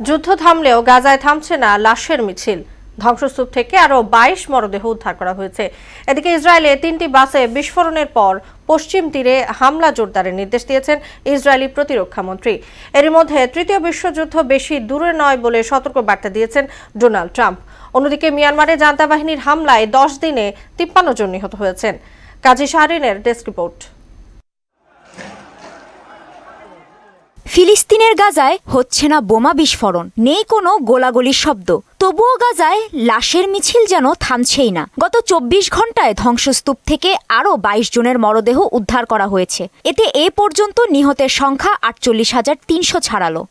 যুদ্ধ থামলেও গাজায় থামছে না লাশের মিছিল। ধ্বংসস্তূপ থেকে আরো 22 মরদেহ উদ্ধার করা হয়েছে। এদিকে ইসরায়েলে 3টি বাসে বিস্ফোরণের পর পশ্চিম তীরে হামলা জোরদারের নির্দেশ দিয়েছেন ইসরায়েলি প্রতিরক্ষা মন্ত্রী। এর মধ্যে তৃতীয় বিশ্বযুদ্ধ বেশি দূরে নয় বলে সতর্ক বার্তা দিয়েছেন ডোনাল্ড ট্রাম্প। অন্যদিকে মিয়ানমারে জান্তা বাহিনীর হামলায় 10 দিনে 53 জন নিহত হয়েছেন। কাজী শাহরিনের ডেস্ক রিপোর্ট। ফিলিস্তিনের গাজায় হচ্ছে না বোমা বিস্ফোরণ, নেই কোনো গোলাগুলির শব্দ, তবুও গাজায় লাশের মিছিল যেন থামছেই না। গত 24 ঘন্টায় ধ্বংসস্তূপ থেকে আরও 22 জনের মরদেহ উদ্ধার করা হয়েছে। এতে এ পর্যন্ত নিহতের সংখ্যা 48,300 ছাড়ালো।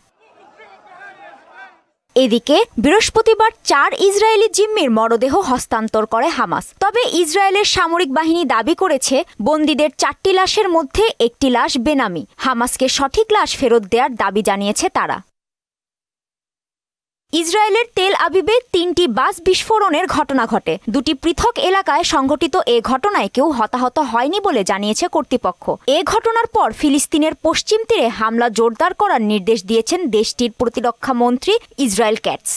এদিকে বৃহস্পতিবার 4 ইসরায়েলি জিম্মির মরদেহ হস্তান্তর করে হামাস। তবে ইসরায়েলের সামরিক বাহিনী দাবি করেছে বন্দীদের 4টি লাশের মধ্যে একটি লাশ বেনামি। হামাসকে সঠিক লাশ ফেরত দেওয়ার দাবি জানিয়েছে তারা। ইসরায়েলের তেল আবিবে 3টি বাস বিস্ফোরণের ঘটনা ঘটে। 2টি পৃথক এলাকায় সংঘটিত এ ঘটনায় কেউ হতাহত হয়নি বলে জানিয়েছে কর্তৃপক্ষ। এ ঘটনার পর ফিলিস্তিনের পশ্চিম তীরে হামলা জোরদার করার নির্দেশ দিয়েছেন দেশটির প্রতিরক্ষা মন্ত্রী ইসরায়েল ক্যাটস।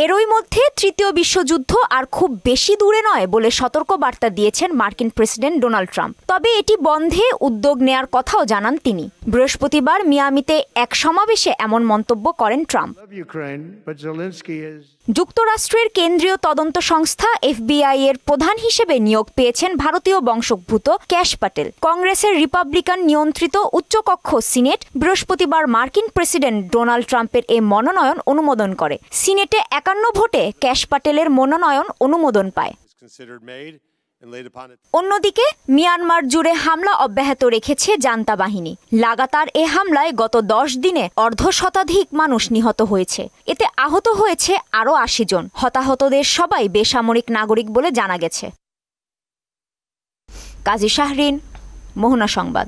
এরই মধ্যে তৃতীয় বিশ্বযুদ্ধ আর খুব বেশি দূরে নয় বলে সতর্ক বার্তা দিয়েছেন মার্কিন প্রেসিডেন্ট ডোনাল্ড ট্রাম্প। তবে এটি বন্ধে উদ্যোগ নেয়ার কথাও জানান তিনি। বৃহস্পতিবার মিয়ামিতে এক সমাবেশে এমন মন্তব্য করেন ট্রাম্প। যুক্তরাষ্ট্রের কেন্দ্রীয় তদন্ত সংস্থা FBI এর প্রধান হিসেবে নিয়োগ পেয়েছেন ভারতীয় বংশোদ্ভূত ক্যাশ প্যাটেল। কংগ্রেসের রিপাবলিকান নিয়ন্ত্রিত উচ্চকক্ষ সিনেট বৃহস্পতিবার মার্কিন প্রেসিডেন্ট ডোনাল্ড ট্রাম্পের এ মনোনয়ন অনুমোদন করে। সিনেটে 51 ভোটে ক্যাশ প্যাটেলের মনোনয়ন অনুমোদন পায়। অন্যদিকে মিয়ানমার জুড়ে হামলা অব্যাহত রেখেছে জান্তা বাহিনী। লাগাতার এ হামলায় গত 10 দিনে অর্ধশতাধিক মানুষ নিহত হয়েছে। এতে আহত হয়েছে আরও 80 জন। হতাহতদের সবাই বেসামরিক নাগরিক বলে জানা গেছে। কাজী শাহরিন, মোহনা সংবাদ।